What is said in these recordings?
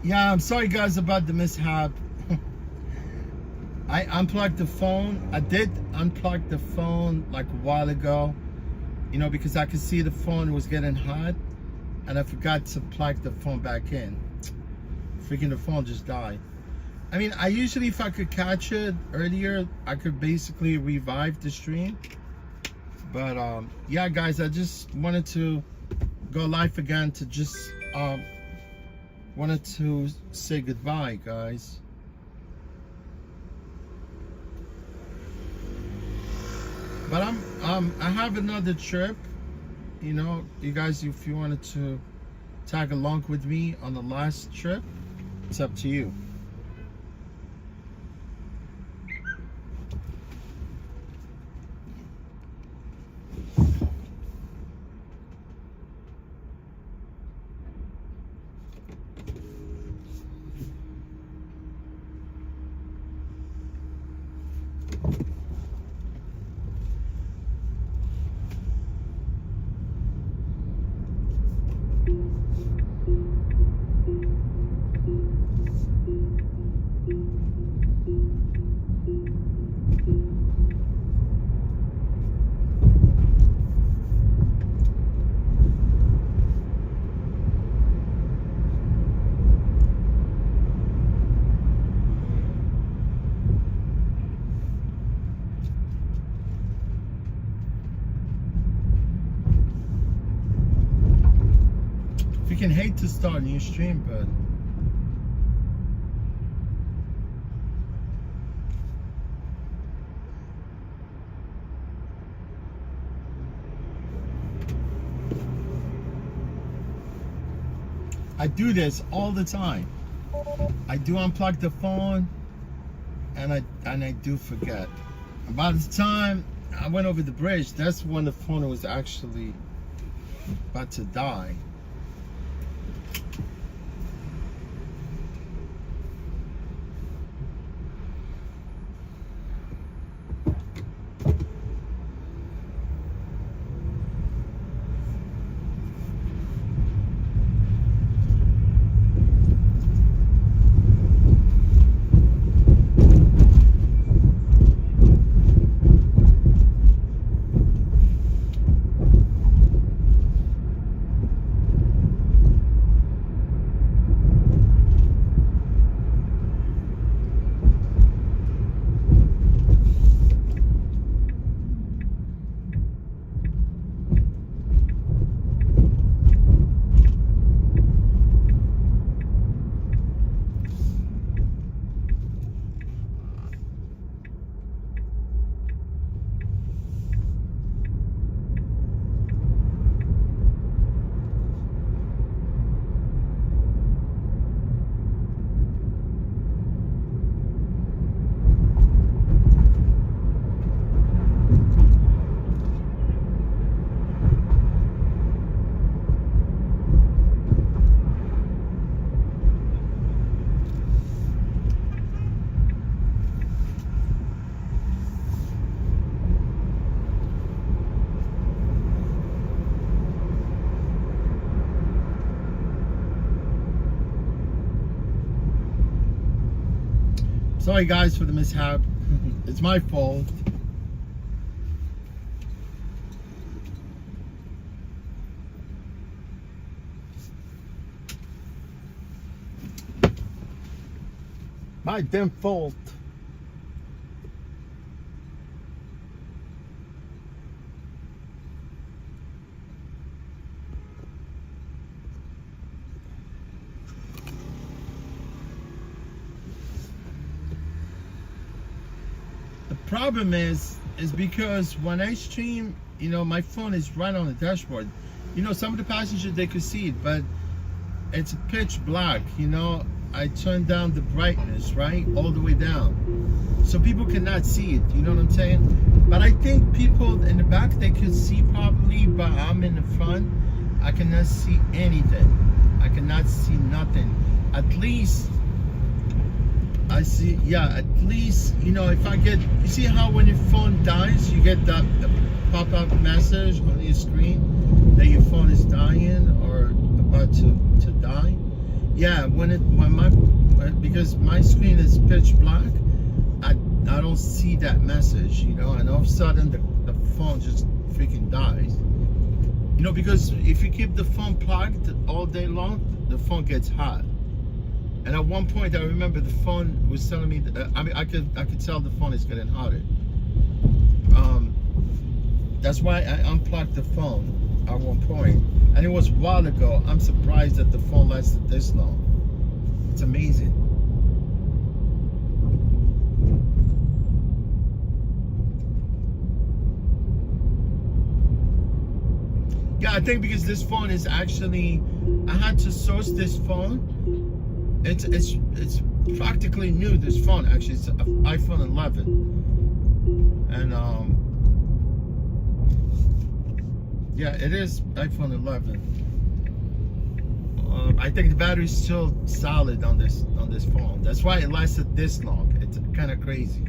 Yeah, I'm sorry guys about the mishap. I unplugged the phone. I did unplug the phone like a while ago, you know, because I could see the phone was getting hot, and I forgot to plug the phone back in. Freaking the phone just died. I mean, I usually, if I could catch it earlier, I could basically revive the stream. But yeah guys, I just wanted to go live again to just wanted to say goodbye, guys. But I have another trip, you know, you guys, if you wanted to tag along with me on the last trip, it's up to you. Freaking hate to start a new stream, but I do this all the time. I do unplug the phone, and I do forget. And by the time I went over the bridge, that's when the phone was actually about to die. Sorry guys for the mishap. It's my fault. My damn fault. Problem is because when I stream, you know, my phone is right on the dashboard. You know, some of the passengers, they could see it, but it's pitch black, you know. I turned down the brightness, right, all the way down, so people cannot see it, you know what I'm saying? But I think people in the back, they could see properly, but I'm in the front, I cannot see anything. I cannot see nothing. At least I see, yeah, at least, you know, if I get, you see how when your phone dies, you get that pop-up message on your screen that your phone is dying or about to die? Yeah, because my screen is pitch black, I don't see that message, and all of a sudden the phone just freaking dies. Because if you keep the phone plugged all day long, the phone gets hot. And at one point, I remember the phone was telling me, I could tell the phone is getting hotter. That's why I unplugged the phone at one point. And it was a while ago. I'm surprised that the phone lasted this long. It's amazing. Yeah, I think because this phone is actually, I had to source this phone. It's practically new, this phone actually. It's an iPhone 11. And yeah, it is iPhone 11. I think the battery's still solid on this phone. That's why it lasted this long. It's kind of crazy.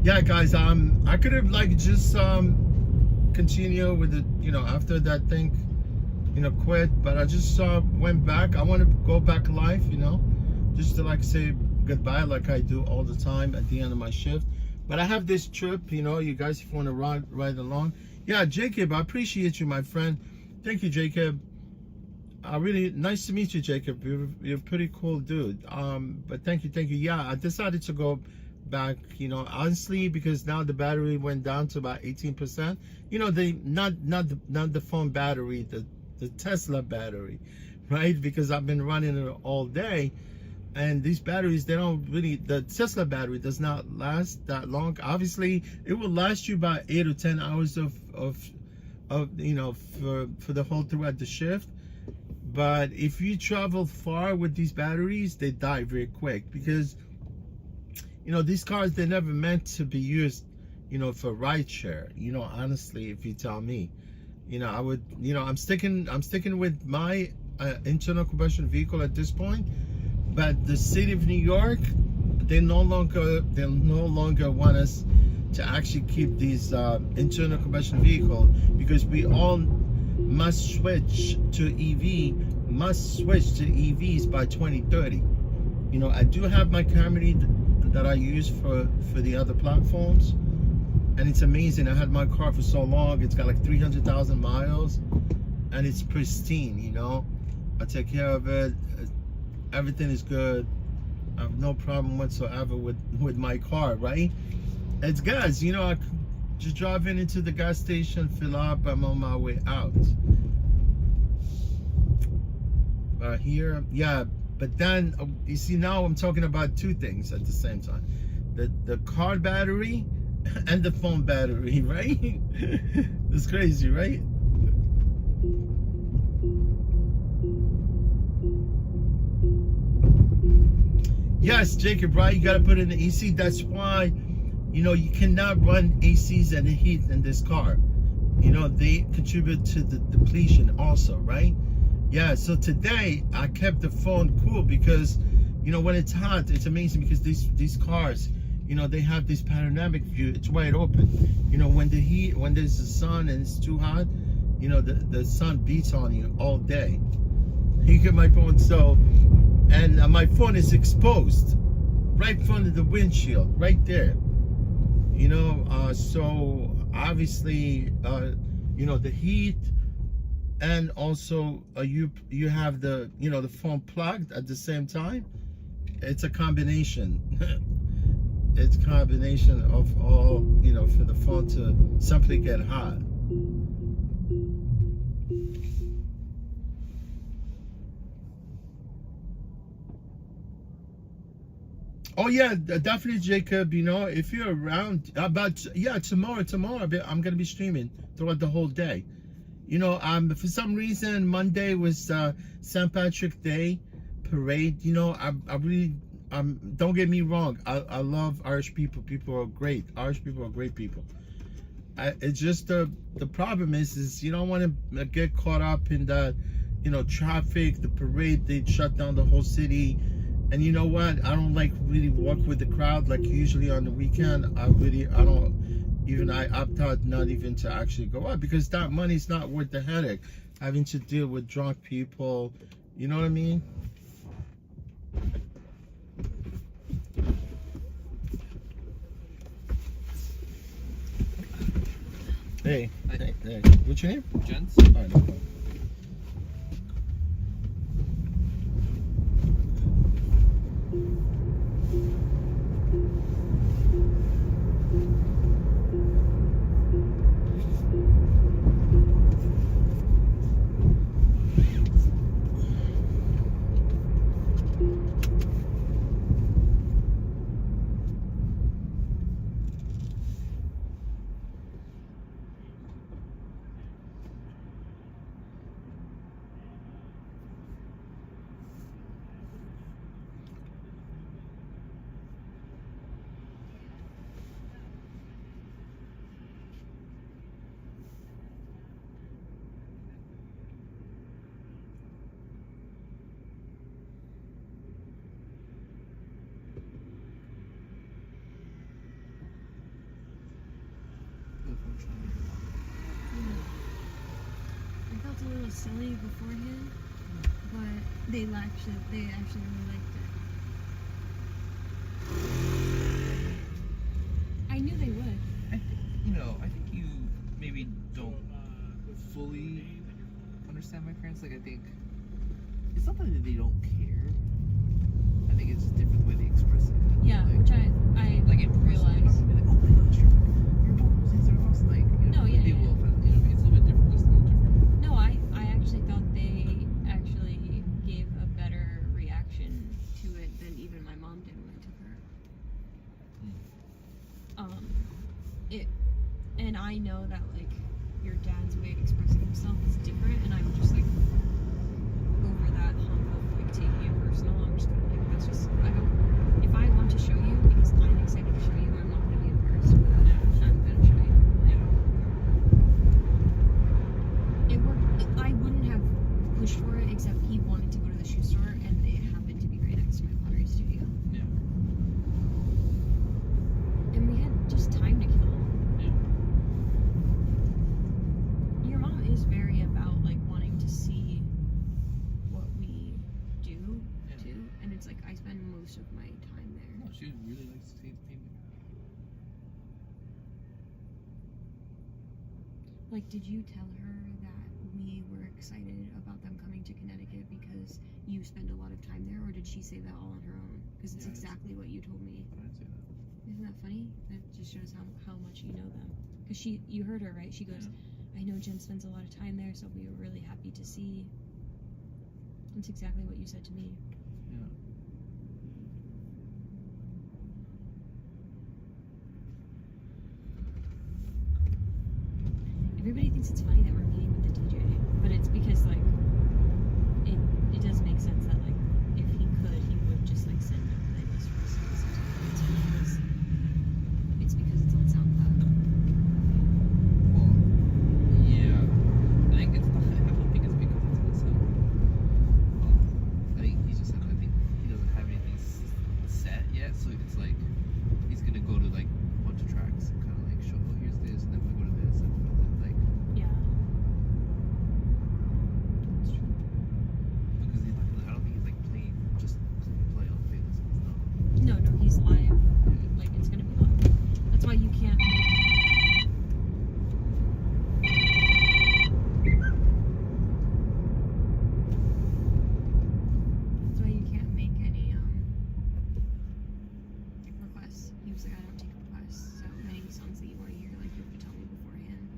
Yeah, guys, I could have just continue with it, after that thing, quit, but I just went back. I want to go back live, just to say goodbye like I do all the time at the end of my shift. But I have this trip, you guys, if you want to ride along. Yeah, Jacob, I appreciate you, my friend. Thank you, Jacob. Really nice to meet you, Jacob. You're a pretty cool dude. But thank you. Yeah, I decided to go back, honestly, because now the battery went down to about 18%. Not the phone battery, the Tesla battery, right? Because I've been running it all day, and these batteries, they don't really, the Tesla battery does not last that long. Obviously, it will last you about 8 or 10 hours of for the whole throughout the shift. But if you travel far with these batteries, they die very quick, because these cars, they're never meant to be used, for ride share. Honestly, if you tell me, I would, I'm sticking with my internal combustion vehicle at this point. But the city of New York, they no longer want us to actually keep these internal combustion vehicle, because we all must switch to EVs by 2030. I do have my Camry that I use for the other platforms, and it's amazing. I had my car for so long. It's got like 300,000 miles, and it's pristine. I take care of it. Everything is good. I have no problem whatsoever with my car, right? It's gas. I just drive into the gas station, fill up, I'm on my way out. Here, yeah. But then, you see, now I'm talking about two things at the same time. The car battery and the phone battery, right? It's crazy, right? Yes, Jacob, right? You got to put in the AC. That's why, you cannot run ACs and the heat in this car. They contribute to the depletion also, right? Yeah, so today I kept the phone cool, because when it's hot, it's amazing, because these cars, they have this panoramic view. It's wide open. When there's the sun and it's too hot, the sun beats on you all day. You get my point? So, and my phone is exposed right in front of the windshield, right there. So obviously, the heat. And also, you have the the phone plugged at the same time. It's a combination. It's a combination of all, for the phone to simply get hot. Oh yeah, definitely, Jacob. If you're around, tomorrow I'm gonna be streaming throughout the whole day. For some reason, Monday was St. Patrick's Day parade. I really, don't get me wrong. I love Irish people. People are great. Irish people are great people. It's just the problem is you don't want to get caught up in the, traffic, the parade. They shut down the whole city. And you know what? I don't really walk with the crowd like usually on the weekend. I don't even I opt out not even to actually go out because that money's not worth the headache. Having to deal with drunk people, you know what I mean? Hey, hey, what's your name? Gents? All right, no problem. I felt a little silly beforehand, but they actually really liked it. I knew they would. I think you maybe don't fully understand my parents. Like, I think it's not that they don't care. I think it's just different the way they express it. Yeah, like, which I like in person, realized. they're not gonna be like, oh my gosh, your mom was in their house. Like, No, yeah, they yeah. will, but it's a little bit different. Just a little different. No, I actually thought they actually gave a better reaction to it than even my mom did when I took her. And I know that like your dad's way of expressing himself is different, and I'm just like over that hump of like taking it personal. I'm just gonna like that's just I don't. If I want to show you because I'm excited to show you, I'm not gonna be embarrassed with that. I'm gonna show you. It worked. I wouldn't have pushed for it except he wanted to go to the shoe store and it happened to be right next to my pottery studio. Yeah. And we had just time to kill. Yeah. Your mom is very about like wanting to see what we do too, and it's like I spend most of my time there. No, she really likes to see people. Like, did you tell her that we were excited about them coming to Connecticut because you spend a lot of time there, or did she say that all on her own? Because it's exactly what you told me. But I didn't say that. Isn't that funny? That just shows how much you know them. Because you heard her, right? She goes, I know Jen spends a lot of time there, so we were really happy to see. That's exactly what you said to me. Yeah. Everybody thinks it's funny that we're meeting with the DJ, but it's because like it does make sense that like if he could, he would just like send a playlist for us to listen to. It's because it's on SoundCloud. Well, yeah. I think it's not. I don't think it's because it's in the sound. I think he's just. I think he doesn't have anything set yet, so it's like he's gonna go to like a bunch of tracks and kind of like show. Oh, here's this, and then we go to this, and like. Yeah. That's true. Because he's not gonna. I don't think he's like playing just play on playlists and stuff. No, he's live. Like it's gonna be live. That's why you can't make. That's why you can't make any requests. He was like, I don't take requests. So any songs that you want to hear, like you have to tell me beforehand.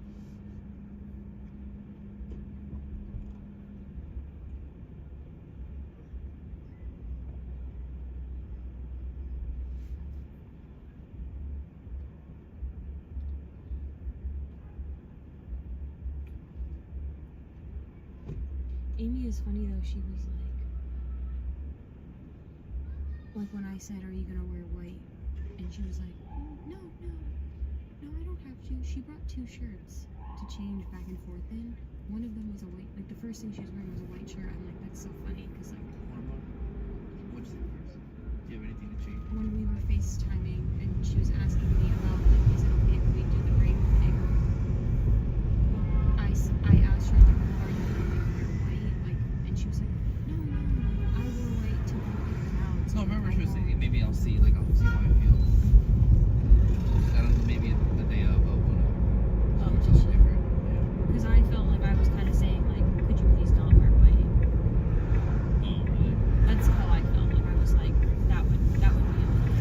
Amy is funny though. She was like when I said, "Are you gonna wear white?" and she was like, "No, I don't have to." She brought 2 shirts to change back and forth in. One of them was a white. Like the first thing she was wearing was a white shirt. I'm like, that's so funny because like What'd you say first? Do you have anything to change? when we were FaceTiming and she was asking me about like, is it okay if we do the No, I remember she was saying maybe I'll see how I feel. I don't know, maybe the day of I'll want Oh, to just different. Yeah. because I felt like I was kind of saying like, could you please not wear white? Oh, really? That's how I felt. Like I was like, that would be a little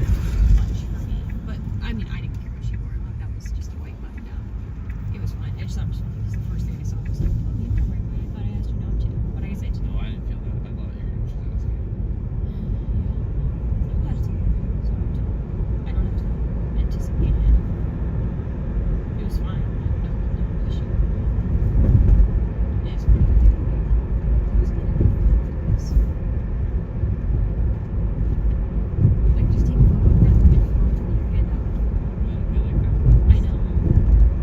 much for me. But I mean, I didn't care what she wore. Like that was just a white button down. It was fine. I just thought it was funny because the first thing I saw was like, oh, you don't wear white. I thought I asked you not to. But I guess I did. No, I didn't feel that. I thought you were just asking. I'm glad it's here, so I don't have to anticipate it. It was fine. No issue. It's pretty good. Cozy and everything. Like just take a photo of your phone to your hand out. I didn't feel like that. I know.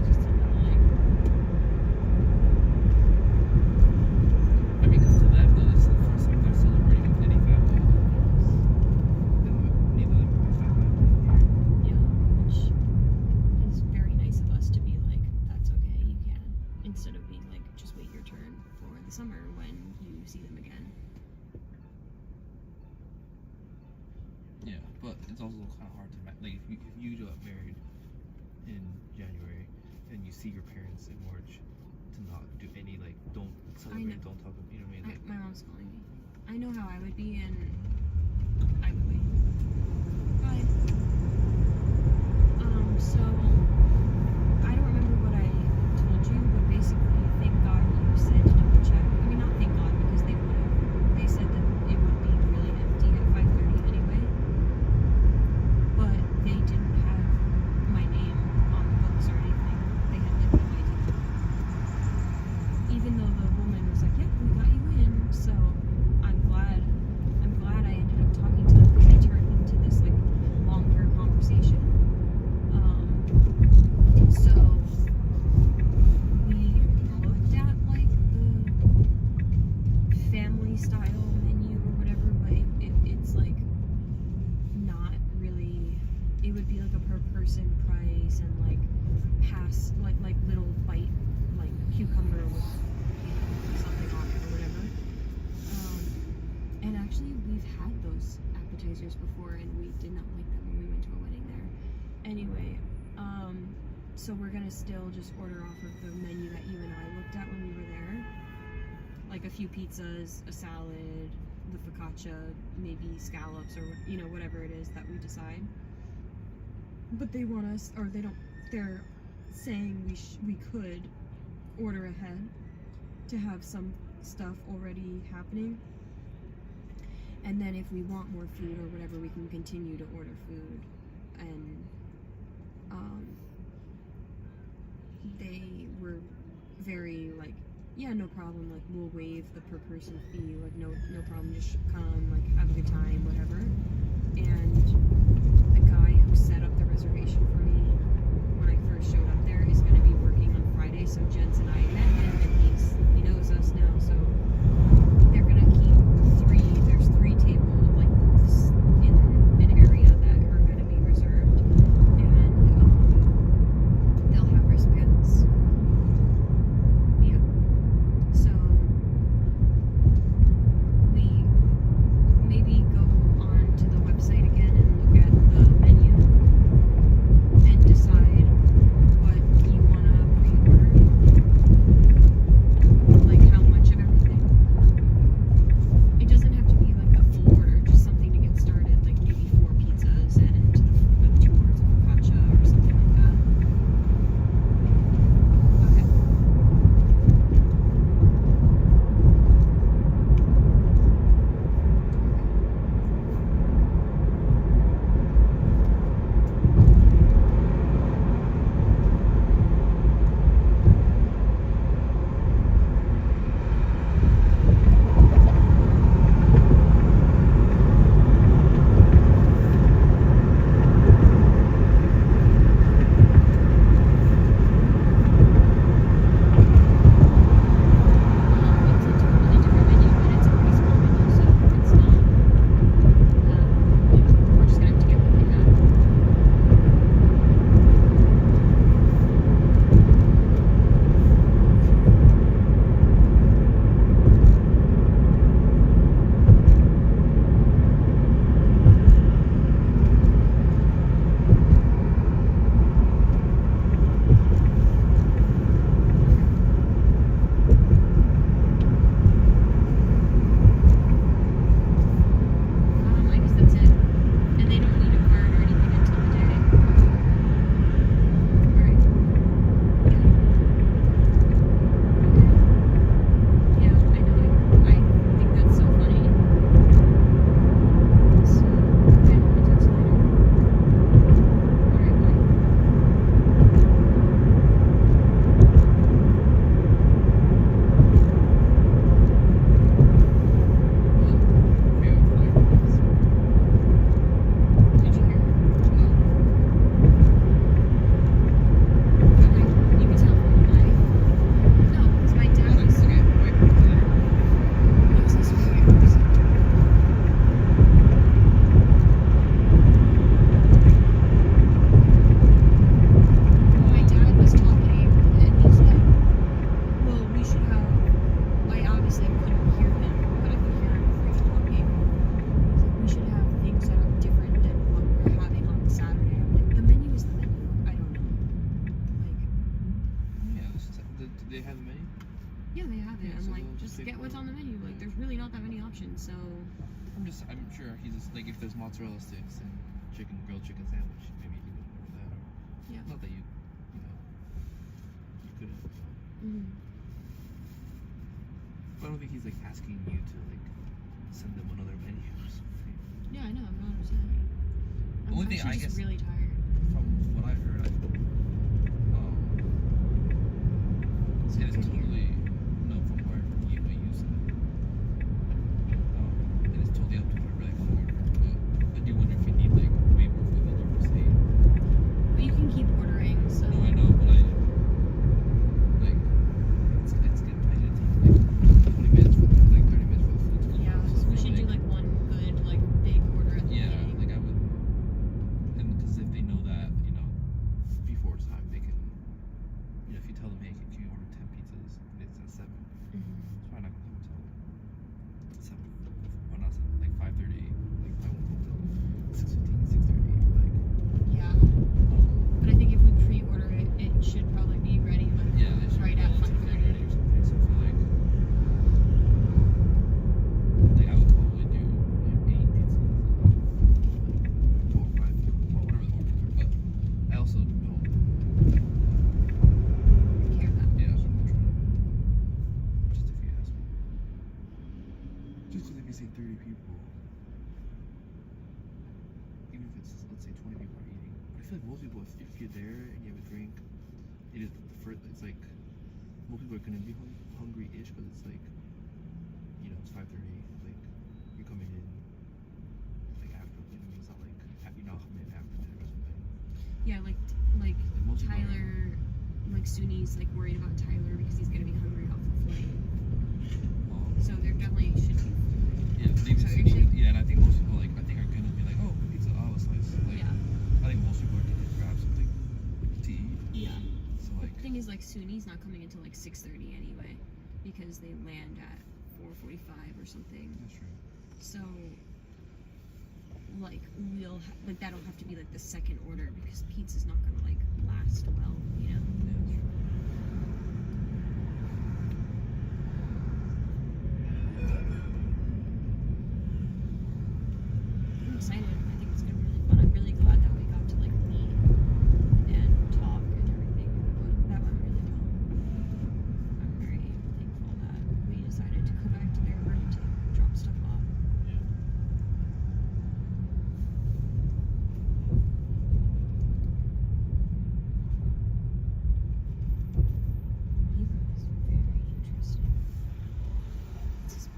Just a little like. I mean, because to them, though, this is the first time they're celebrating any family. And neither of them are fat here. Yeah, which is very nice of us to be like, that's okay, you can. Instead of being like, just wait your turn for the summer when you see them again. Yeah, but it's also kind of hard to like if you got married in January and you see your parents in March to not do any like don't celebrate, don't talk, you know what I mean? Like, My mom's calling me. I know how I would be, and I would wait. Bye. So I don't remember what I told you, but basically, thank God you said to double check. I mean, not thank God because they would have. They said that it would be really empty at 5:30 anyway, but they didn't have my name on the books or anything. They had like no idea. Even though the woman was like, "Yep, we got you in," so I'm glad I ended up talking to them because they turned into this like longer conversation. So we looked at like the family style menu or whatever, but it's like not really. It would be like a per person price and like like little bite like cucumber with something on it or whatever. And actually we've had those appetizers before and we did not like them when we went to a wedding there. Anyway, so we're gonna still just order off of the menu that you and I looked at when we were there. Like a few pizzas, a salad, the focaccia, maybe scallops or whatever it is that we decide. But they want us, or they don't, they're saying we could order ahead to have some stuff already happening. And then if we want more food or whatever, we can continue to order food. And they were very like, yeah, no problem, like we'll waive the per person fee, like no problem, just come, like have a good time, whatever. And the guy who set up the reservation for me when I first showed up there is going to be working on Friday, so Jens and I met him and he knows us now, so they're going to keep there's three table like booths in an area that are going to be reserved, and they'll have wristbands. Yeah. So we maybe go on to the sticks and grilled chicken sandwich. Maybe he would order that. Or, Yeah. Not that you couldn't. But I don't think he's like asking you to like send them another menu or something. Yeah, I know. I'm not upset. I'm Only thing actually I just guess- really tired. From what I heard, Is it it is good here? totally no from where you said. It is totally up to whoever like want to order. But I do wonder if you need like way more food than you per se. But you can keep ordering. So. No, I know, but like it's getting tight. It takes like 20 minutes for the, like 30 minutes for the food to come Yeah, out. so we should do like one good like big order at the Yeah, beginning. like I would, and because if they know that, before time, they can, if you tell them, hey, can you order 10 pizzas, and it's at 7, it's probably not gonna come until 7, or not 7, like 5:30, like I won't come until 6:15, 6:30, like, Yeah. But I think if we pre-order it, it should probably be ready like yeah, they should right be at ready to 5:30. or something, so I feel like I would probably do like 8 pizzas, or 5, or whatever the orders are, but I also don't. Care that much. Yeah, I'm not trying. Just if you ask me. Just because if you say 30 people, even if it's, let's say 20 people are eating, but I feel like most people, if you're there and you have a drink, it is the first, it's like, most people are going to be hungry-ish because it's like, it's 5:30, like, you're coming in, like, after, it's not like, you're not coming in after dinner or something. Yeah, like Like, most people are- Tyler, like Suni's like worried about Tyler because he's gonna be hungry off the flight. So there definitely should be. Yeah, maybe So you're Suni, saying- yeah, and I think most people are gonna be like, oh, pizza, oh, a slice. Like, Yeah. I think most people are gonna grab something to eat. Yeah. So like, The thing is, like Suni's not coming until like 6:30 anyway, because they land at 4:45 or something. that's true. So, like like that'll have to be like the second order because pizza's not gonna like last well, Yeah, that's true. I'm excited. I think it's gonna be really fun. I'm really glad that we got to like meet and talk and everything. That went really well. I'm very thankful that we decided to go back to their room to drop stuff off. Yeah. Hebrew is very interesting. This is Are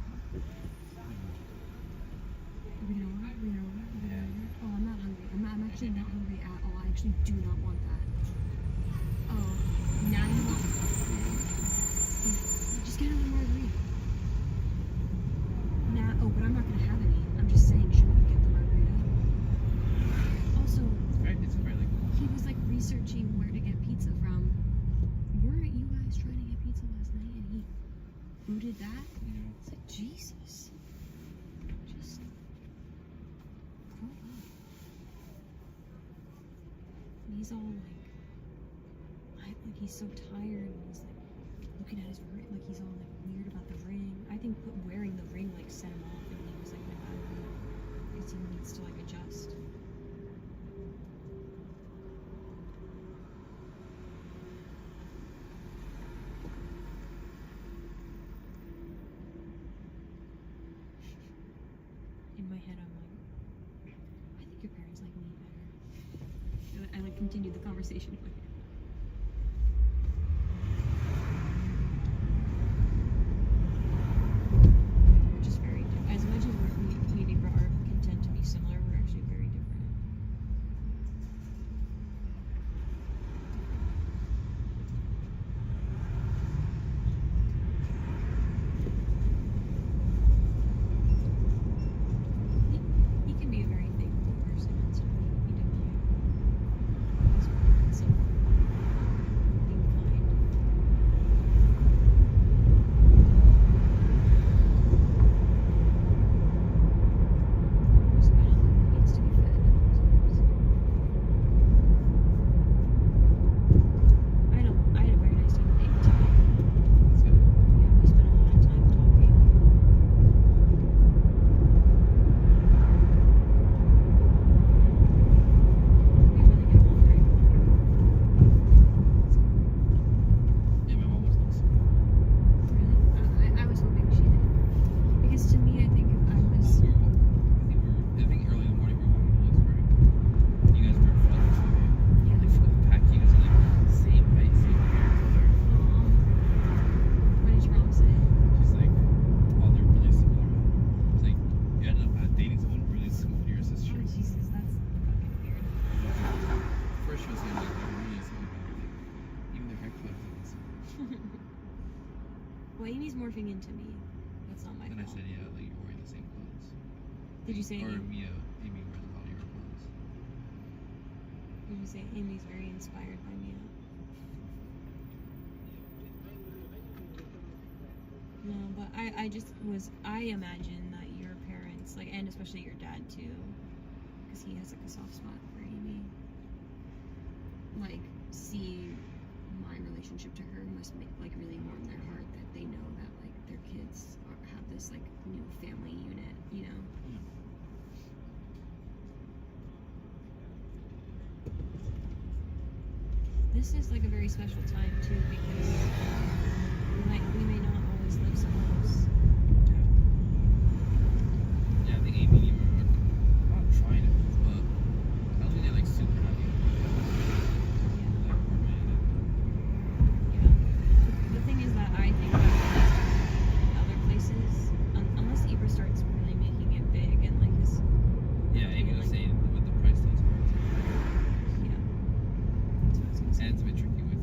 we gonna order? Are we gonna order? Are we gonna order? Oh, I'm not hungry. I'm actually not hungry at all. I actually do not want that. Oh, now you want. Just get another margarita. Nah. Oh, but I'm not gonna have any. I'm just saying, should we get the margarita? Also, It's very like, he was like researching where to get pizza from. Weren't you guys trying to get pizza last night and he booted that? It's like, Jesus. Just grow up. And he's all like he's so tired and he's like looking at his ring, like he's all like weird about the ring. I think wearing the ring like set him off and he was like in a bad mood because he needs to like adjust. In my head, I'm like, I think your parents like me better. I like continued the conversation in my head. We're just very different. As much as we maybe are content to be similar, we're actually very different. He can be a very thankful person and stuff. He definitely is. So Well, Amy's morphing into me. That's not my And I fault. said, yeah, like you're wearing the same clothes. Did you say Or Amy? yeah, Amy wears all your clothes. Did you say Amy's very inspired by Mia? No, but I imagine that your parents, like, and especially your dad too, because he has like a soft spot for Amy. Like, see my relationship to her must make like really warm their heart that they know that like their kids have this like new family unit, you know. This is like a very special time too because we may not always live somewhere else. Yeah, I think Amy and you are not trying to, but I don't think they're like super happy. That poor man. Yeah. The thing is that I think that other places, unless Ibra starts really making it big and like his. Yeah, Amy was saying with the price tags are too. Yeah. That's what I was gonna say. And it's a bit tricky with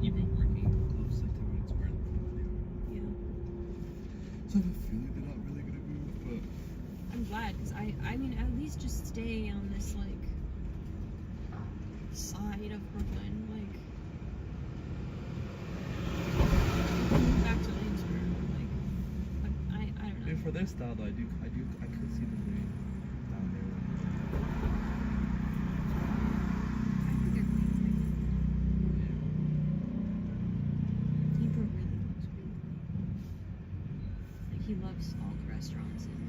Ebro working close like 10 minutes apart from where they are. Yeah. So I have a feeling they're not really gonna move, but I'm glad because I mean at least just stay on this like side of Brooklyn, like move back to Williamsburg, like but I don't know. yeah, for their style though, I could see them moving down there. I think they're going to. Hebrew really loves Brooklyn. Like he loves all the restaurants and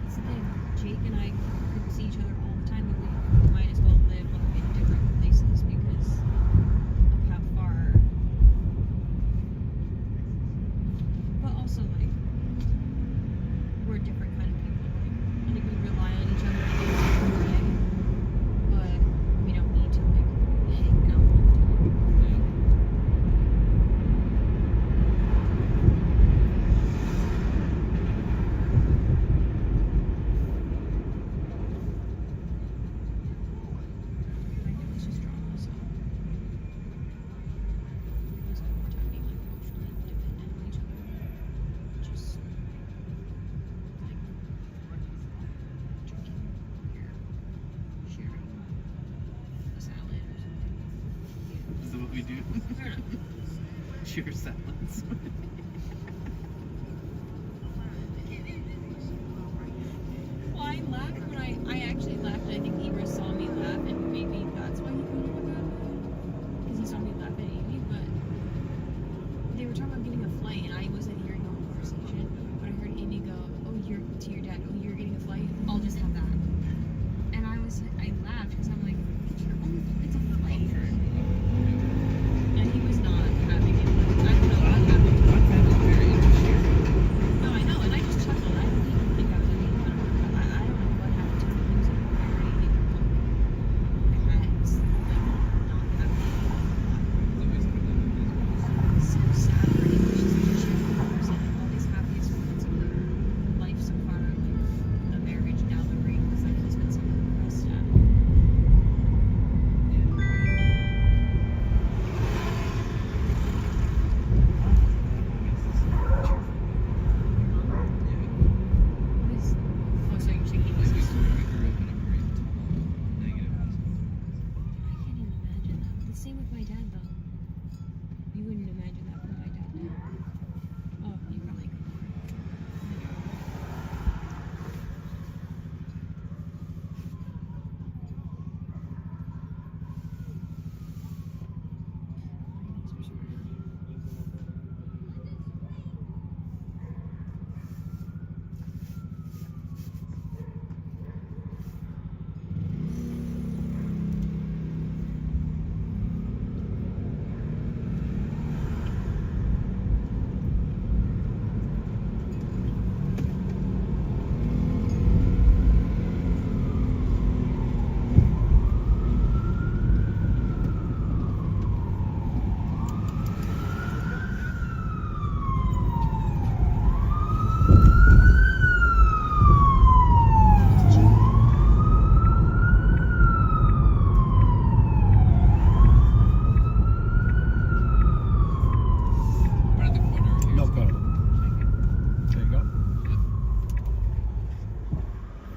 that's the thing. Jake and I could see each other all the time, but we might as well live like, in different places because of how far. But also like we're different kind of people. Like I think we rely on each other in a different way, but we don't need to like hang out all the time. I know it's just drama, so we spend more time being like emotionally dependent on each other. Just like drinking beer, sharing a salad or something. Is that what we do? I don't know. Share salads. Well, I laughed when I actually laughed. I think Ibra saw me laugh, and maybe that's why he couldn't look at me. Because he saw me laugh at Amy, but they were talking about getting a flight, and I wasn't hearing the whole conversation. But I heard Amy go, "Oh, you're to your dad. Oh, you're getting a flight. I'll just have that." And I laughed because I'm like, it's a flight. And he was not having it. I don't know what happened to him.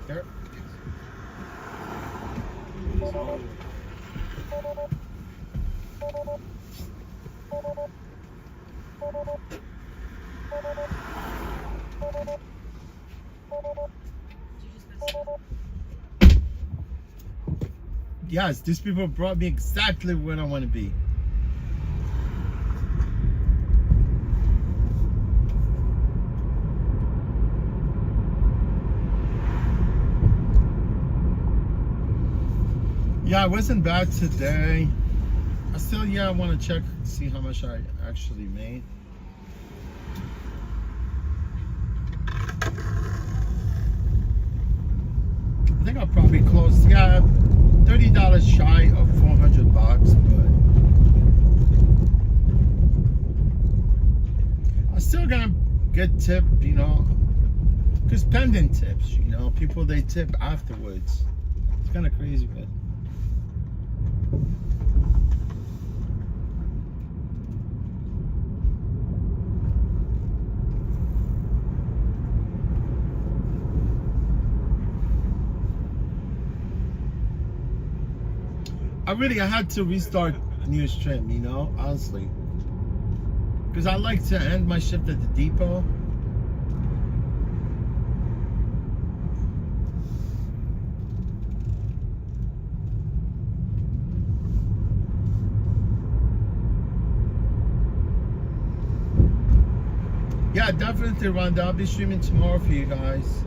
Here. Yes, these people brought me exactly where I want to be. Yeah, it wasn't bad today. I still, I want to check, see how much I actually made. I think I'll probably close, $30 shy of $400, but I'm still gonna get tipped, because pending tips, people they tip afterwards. It's kind of crazy, but. I had to restart new stream, honestly. Because I like to end my shift at the depot. Yeah, definitely, Rhonda. I'll be streaming tomorrow for you guys.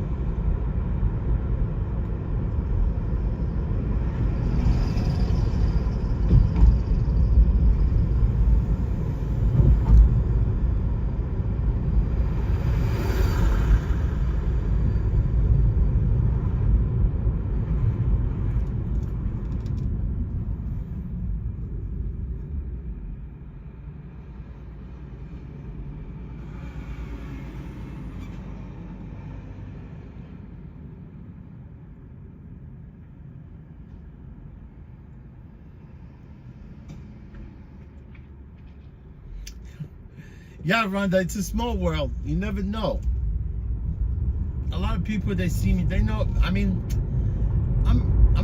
Yeah, Rhonda, it's a small world. You never know. A lot of people, they see me, they know. I'm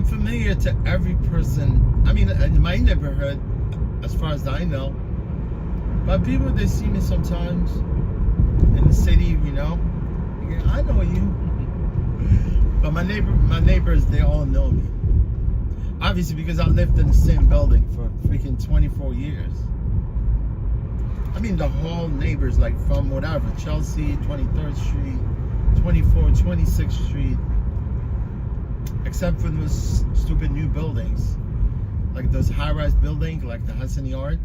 familiar to every person. In my neighborhood, as far as I know. But people, they see me sometimes in the city, I know you. But my neighbors, they all know me. Obviously, because I lived in the same building for freaking 24 years. The whole neighbors, like from whatever, Chelsea, 23rd Street, 24th, 26th Street, except for those stupid new buildings, like those high-rise buildings, like the Hudson Yard.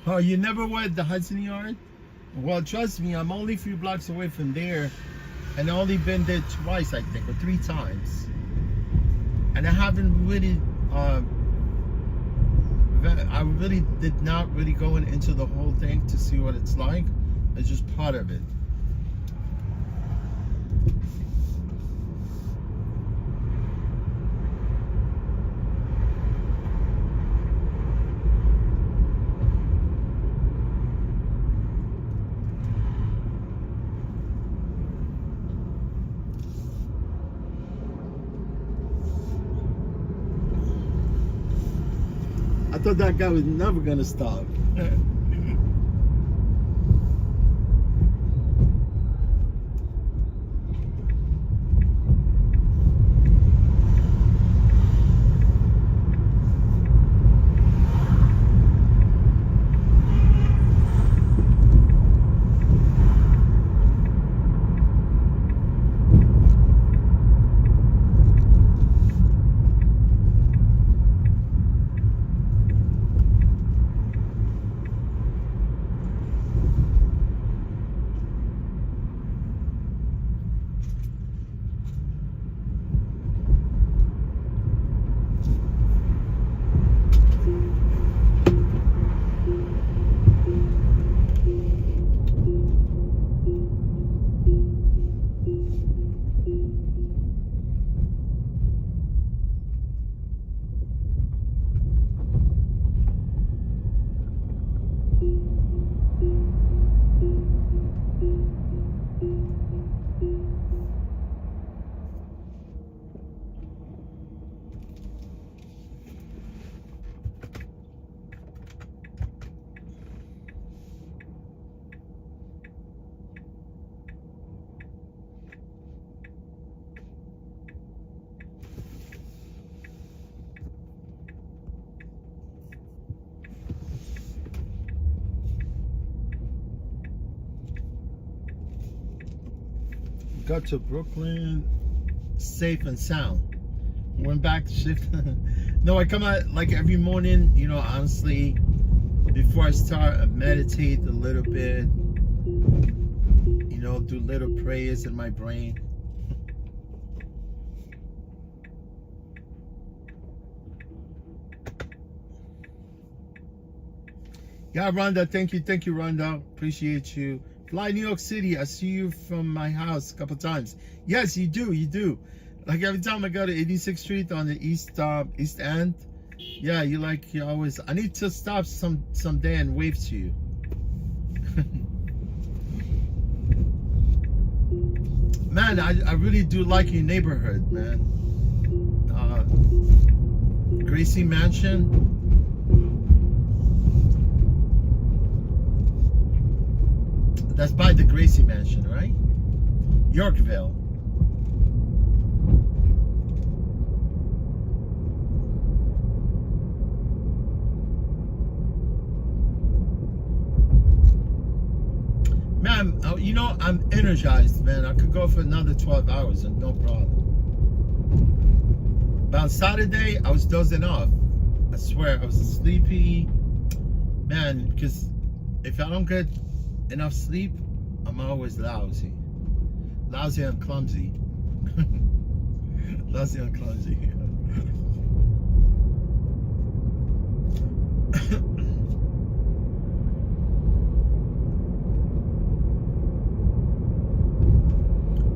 Oh, you never went at the Hudson Yard? Well, trust me, I'm only a few blocks away from there, and I only been there twice, I think, or 3 times. And I haven't really, I really did not really go into the whole thing to see what it's like. It's just part of it. I thought that guy was never gonna stop. got to Brooklyn safe and sound. Went back to shift. No, I come out like every morning, you know, honestly, before I start, I meditate a little bit, you know, do little prayers in my brain. Yeah, Rhonda, thank you, Rhonda. Appreciate you. Fly New York City. I see you from my house a couple times. Yes, you do. Like every time I go to 86th Street on the East End, yeah, you always. I need to stop someday and wave to you. Man, I really do like your neighborhood, man. Gracie Mansion. That's by the Gracie Mansion, right? Yorkville. Man, you know, I'm energized, man. I could go for another 12 hours and no problem. But on Saturday, I was dozing off. I swear, I was sleepy. Man, because if I don't get enough sleep, I'm always lousy and clumsy. Lousy and clumsy.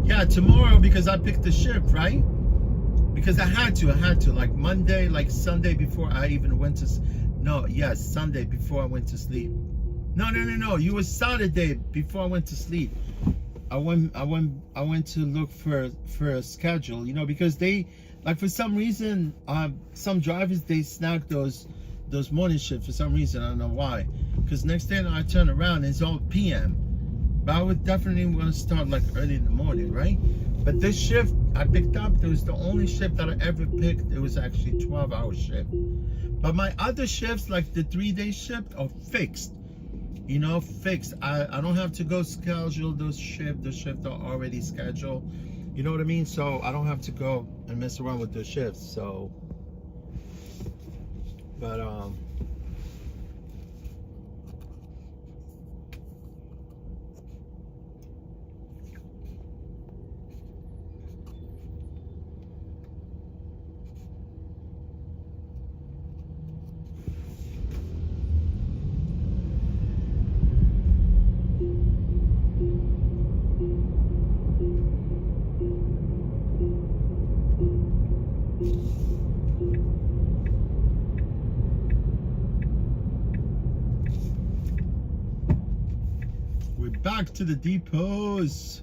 Yeah, tomorrow, because I picked the shift, right? Because I had to, like Monday, like Sunday before I even went to, Sunday before I went to sleep. No. You was Saturday before I went to sleep. I went to look for a schedule, you know, because they, like, for some reason, some drivers, they snag those morning shifts for some reason. I don't know why. Because next day I turn around, it's all PM. But I would definitely want to start like early in the morning, right? But this shift I picked up, it was the only shift that I ever picked. It was actually 12-hour shift. But my other shifts, like the 3-day shift, are fixed. You know, fixed. I don't have to go schedule those shifts. The shifts are already scheduled. You know what I mean? So I don't have to go and mess around with those shifts. So, but back to the depots.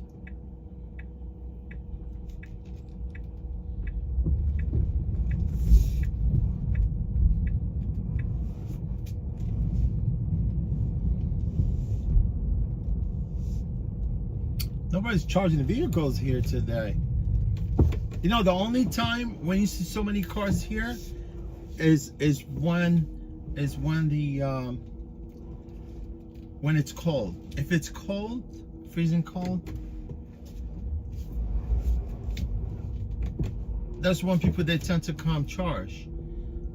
Nobody's charging the vehicles here today. You know, the only time when you see so many cars here is when it's cold. If it's cold, freezing cold, that's when people, they tend to come charge.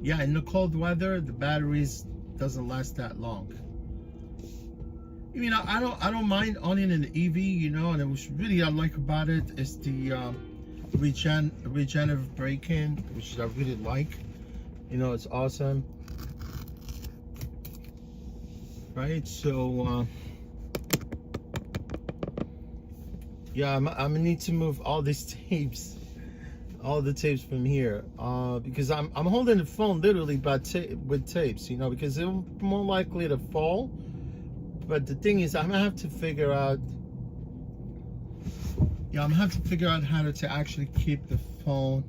Yeah, in the cold weather, the batteries doesn't last that long. You know, I don't mind owning an EV, you know, and it was really I like about it is the regenerative braking, which I really like. You know, it's awesome. Right, so yeah, I'm gonna need to move all these tapes, all the tapes from here, because I'm holding the phone literally with tapes, you know, because it's more likely to fall. But the thing is, I'm gonna have to figure out, how to actually keep the phone.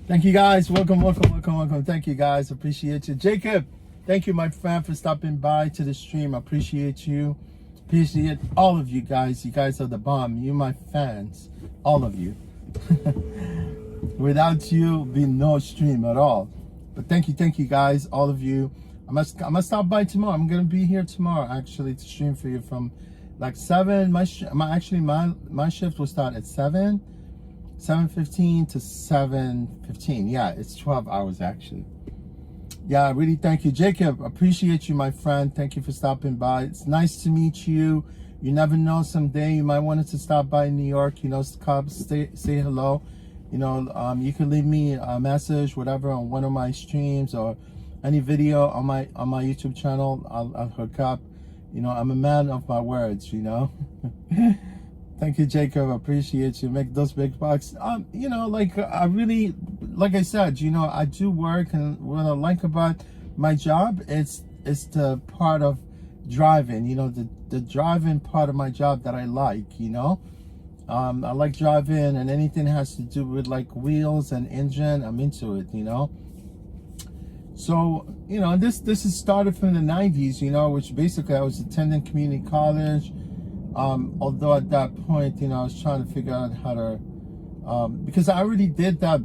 Thank you guys. Welcome. Thank you guys. Appreciate you. Jacob, thank you, my friend, for stopping by to the stream. I appreciate you. Appreciate all of you guys. You guys are the bomb. You're my fans. All of you. Without you, be no stream at all. But thank you guys, all of you. I must stop by tomorrow. I'm gonna be here tomorrow actually to stream for you from like 7. My shift will start at 7:15 to 7:15. Yeah, it's 12 hours actually. Yeah, really thank you, Jacob. Appreciate you, my friend. Thank you for stopping by. It's nice to meet you. You never know, someday you might want to stop by New York. You know, come say hello. You know, you can leave me a message, whatever, on one of my streams or any video on my YouTube channel. I'll hook up. You know, I'm a man of my words. You know. Thank you, Jacob. I appreciate you. Make those big bucks. You know, like I like I said, you know, I do work, and what I like about my job is the part of driving. You know, the driving part of my job that I like. You know, I like driving, and anything has to do with like wheels and engine, I'm into it. You know. So, you know, this is started from the 90s. You know, which basically I was attending community college. Although at that point, you know, I was trying to figure out how to, because I already did that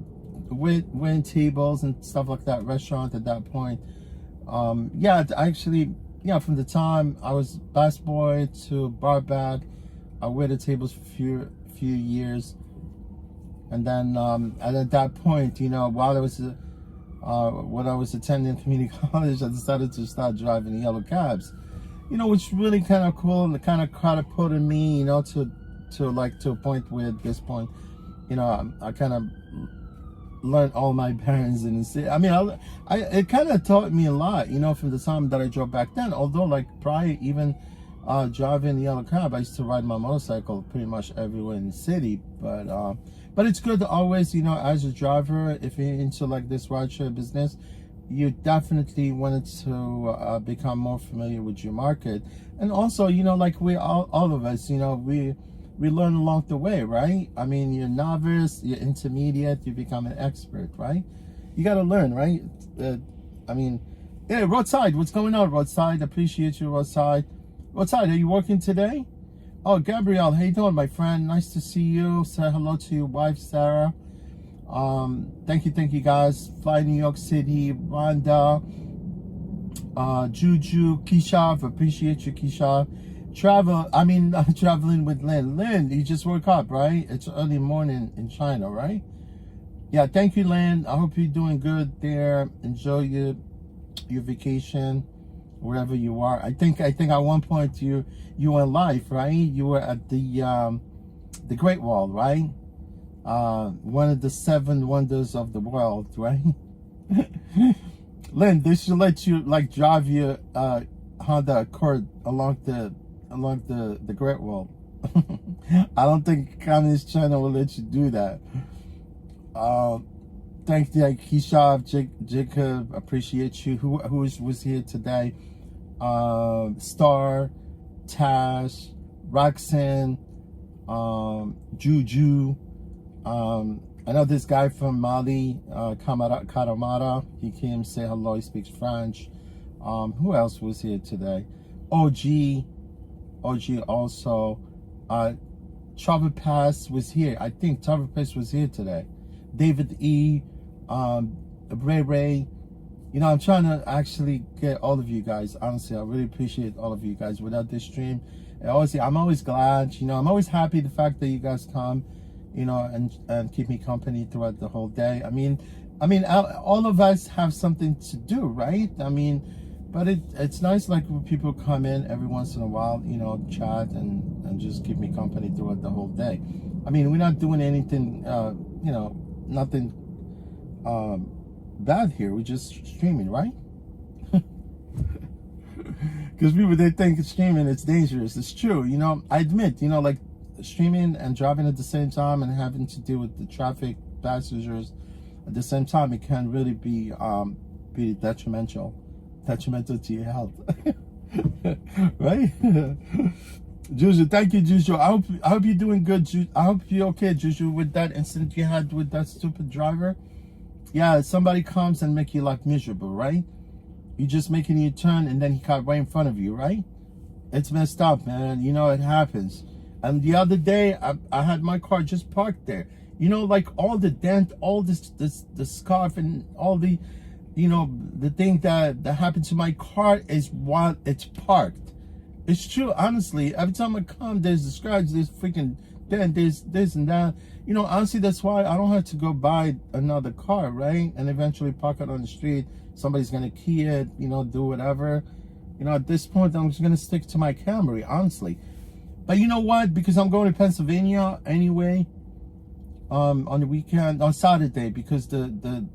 with tables and stuff like that, restaurant at that point. Yeah, actually, yeah, from the time I was busboy to bar back, I waited tables for a few years. And then, and at that point, you know, while I was, when I was attending community college, I decided to start driving yellow cabs. You know, which really kind of cool, and kind of catapulted me, you know, to a point where at this point, you know, I kind of learned all my bearings in the city. I mean, it kind of taught me a lot, you know, from the time that I drove back then. Although, like, prior even driving the yellow cab, I used to ride my motorcycle pretty much everywhere in the city. But it's good to always, you know, as a driver, if you're into like this rideshare business, you definitely wanted to become more familiar with your market. And also, you know, like we all of us, you know, we learn along the way, right? I mean, you're novice, you're intermediate, you become an expert, right? You got to learn, right? I mean, yeah, Roadside, what's going on, Roadside? Appreciate you, Roadside. Roadside, are you working today? Oh, Gabrielle, how you doing, my friend? Nice to see you. Say hello to your wife, Sarah. Thank you guys. Fly New York City, Rhonda, Juju, Keisha, appreciate you, Keisha. Traveling with Lynn. Lynn, you just woke up, right? It's early morning in China, right? Yeah, thank you, Lynn. I hope you're doing good there. Enjoy your vacation, wherever you are. I think at one point you were live, right? You were at the Great Wall, right? One of the 7 wonders of the world, right? Lynn, they should let you like drive your Honda Accord along the Great Wall. I don't think Communist China will let you do that. Thank you, Keisha, Jacob, appreciate you. Who was here today? Star, Tash, Roxanne, Juju. I know this guy from Mali, Karamara. He came say hello. He speaks French. Who else was here today? OG also. Trevor Pass was here. I think Trevor Pass was here today. David E. Ray. You know, I'm trying to actually get all of you guys. Honestly, I really appreciate all of you guys. Without this stream, I'm always glad. You know, I'm always happy the fact that you guys come, you know, and keep me company throughout the whole day. I mean, all of us have something to do, right? I mean, but it's nice like when people come in every once in a while, you know, chat and just keep me company throughout the whole day. I mean, we're not doing anything, you know, nothing bad here. We're just streaming, right? Because people, they think streaming it's dangerous. It's true, you know. I admit, you know, like streaming and driving at the same time and having to deal with the traffic passengers at the same time, it can really be detrimental to your health. Right? Juju, thank you, Juju. I hope you're doing good. I hope you're okay, Juju, with that incident you had with that stupid driver. Yeah, somebody comes and make your life miserable, right? You're just making your turn and then he got right in front of you, right? It's messed up, man. You know, it happens. And the other day, I had my car just parked there. You know, like all the dent, all the scarf, and all the, you know, the thing that happened to my car is while it's parked. It's true, honestly. Every time I come, there's the scratch, there's freaking dent, there's this and that. You know, honestly, that's why I don't have to go buy another car, right? And eventually park it on the street. Somebody's gonna key it, you know, do whatever. You know, at this point, I'm just gonna stick to my Camry, honestly. But you know what? Because I'm going to Pennsylvania anyway, on the weekend, on Saturday, because the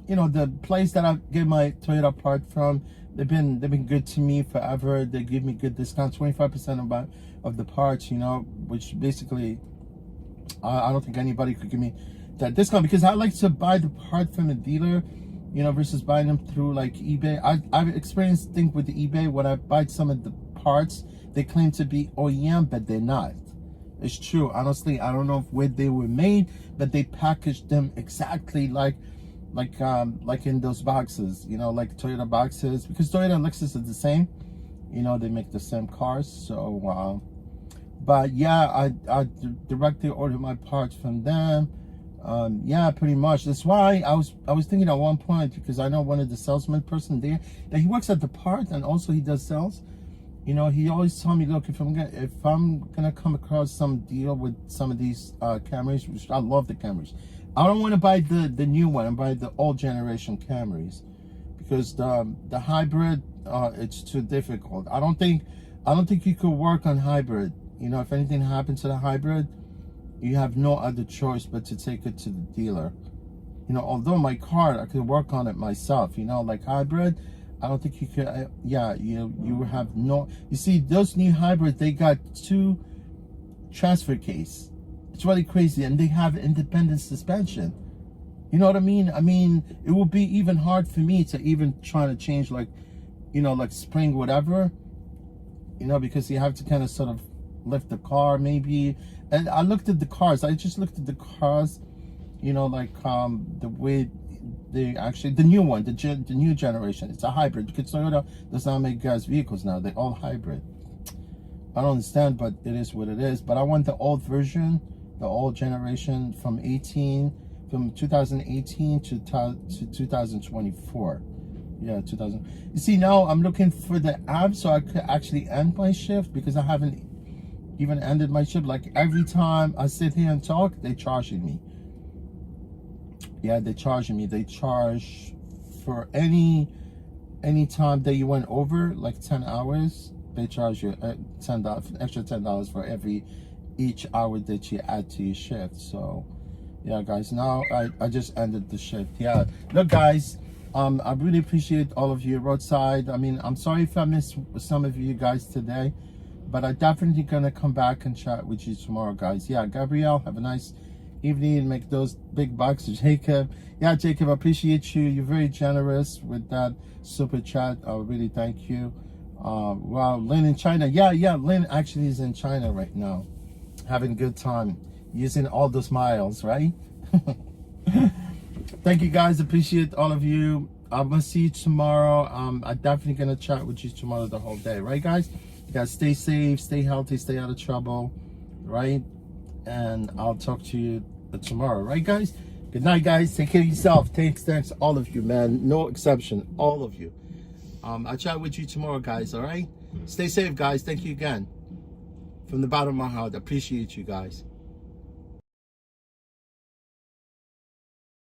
you know, the place that I get my Toyota part from, they've been good to me forever. They give me good discounts, 25% of the parts, you know, which basically I don't think anybody could give me that discount, because I like to buy the part from a dealer, you know, versus buying them through like eBay. I've experienced things with the eBay when I buy some of the parts, they claim to be OEM, but they're not. It's true, honestly. I don't know where they were made, but they packaged them exactly like in those boxes, you know, like Toyota boxes, because Toyota and Lexus are the same, you know, they make the same cars. So but yeah, I directly ordered my parts from them. Yeah, pretty much. That's why I was thinking at one point, because I know one of the salesman person there, that he works at the part and also he does sales. You know, he always told me, look, if I'm gonna come across some deal with some of these Camrys, which I love the Camrys, I don't want to buy the new one. I'm buying the old generation Camrys, because the hybrid, it's too difficult. I don't think you could work on hybrid. You know, if anything happens to the hybrid, you have no other choice but to take it to the dealer. You know, although my car, I could work on it myself. You know, like hybrid, I don't think you could. Yeah, you have no. You see, those new hybrids, they got 2 transfer case. It's really crazy, and they have independent suspension. You know what I mean? I mean, it would be even hard for me to even try to change, like, you know, like spring whatever. You know, because you have to kind of sort of lift the car maybe. And I looked at the cars. I just looked at the cars. You know, like the way they actually, the new one, the new generation, it's a hybrid, because Toyota does not make gas vehicles now. They're all hybrid. I don't understand, but it is what it is. But I want the old version, the old generation from 2018 to 2024. Yeah, 2000. You see, now I'm looking for the app so I could actually end my shift, because I haven't even ended my shift. Like every time I sit here and talk, they're charging me. Yeah, they're charging me. They charge for any time that you went over, like 10 hours, they charge you $10, extra $10 for each hour that you add to your shift. So yeah, guys, now I just ended the shift. Yeah, look, guys, I really appreciate all of you roadside. I mean, I'm sorry if I missed some of you guys today, but I definitely gonna come back and chat with you tomorrow, guys. Yeah, Gabrielle, have a nice evening and make those big bucks. Jacob, yeah, Jacob, I appreciate you. You're very generous with that super chat. I really thank you. Wow, Lynn in China. Yeah, Lynn actually is in China right now, having a good time, using all those miles, right? Thank you, guys. Appreciate all of you. I'm gonna see you tomorrow. I'm definitely gonna chat with you tomorrow the whole day, right, guys? You guys stay safe, stay healthy, stay out of trouble, right? And I'll talk to you tomorrow, right, guys? Good night, guys. Take care of yourself. Thanks, all of you, man. No exception, all of you. I'll chat with you tomorrow, guys. All right. Stay safe, guys. Thank you again, from the bottom of my heart. I appreciate you guys.